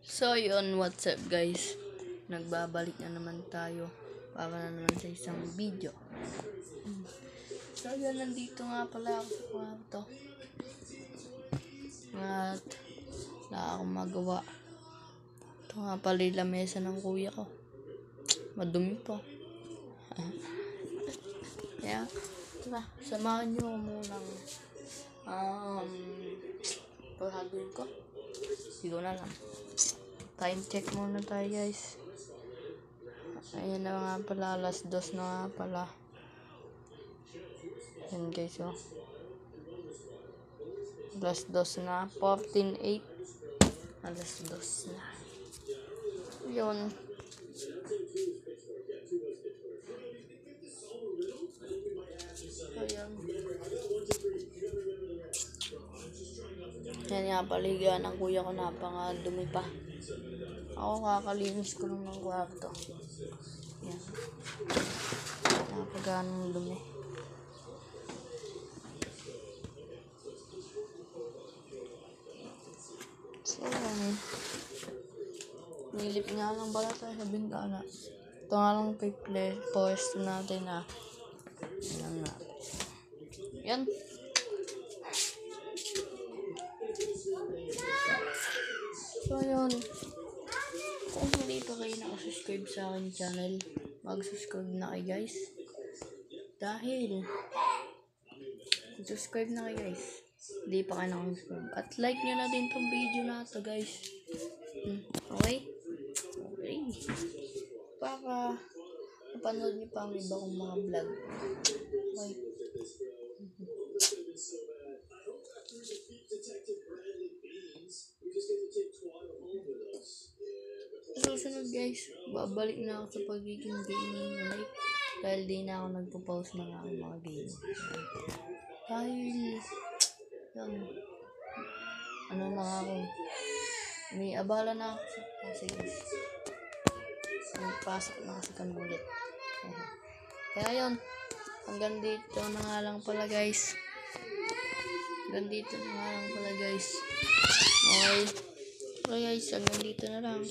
So yun, what's up guys? Nagbabalik na naman tayo para na naman sa isang video. So yun, nandito nga pala ako sa kwarto. At wala akong magawa. Ito nga pala yung lamesa ng kuya ko. Madumi pa. Kaya, tara, samahan nyo munang paghaguin ko. Sigaw na lang. Time check muna tayo guys. Ayan na nga pala, alas 2 na nga pala. Ayan guys oh. Alas 2 na, 14:08. Alas 2 na. Yun. Ayan. Yan nga paliga ng kuya ko, napakadumi pa. Ako kakalinis ko lang ng kwarto. Yan. Napakaganong dumi. So, nilip nga lang pala tayo sa bintana. Ito nga lang pwesto natin na. Yan natin. Yan. So, yun. Kung hindi pa kayo nakasubscribe sa akin channel, mag-subscribe na kayo guys. Dahil, subscribe na kayo guys. Hindi pa kayo nakasubscribe. At like nyo na din tong video na ito guys. Okay? Okay. Para mapanood nyo pa ang iba kong mga vlog. Okay. Susunod guys, babalik na ako sa pagiging gaming ulit dahil di na ako nagpo-post ng aking mga game. Dahil yan, ano na ako, may abala na ako sa kasi guys, nagpasok na kasi kami ulit. Kaya yun, hanggang dito na nga lang pala guys. Hanggang dito na nga lang pala guys. Okay. Okay guys, hanggang dito na lang.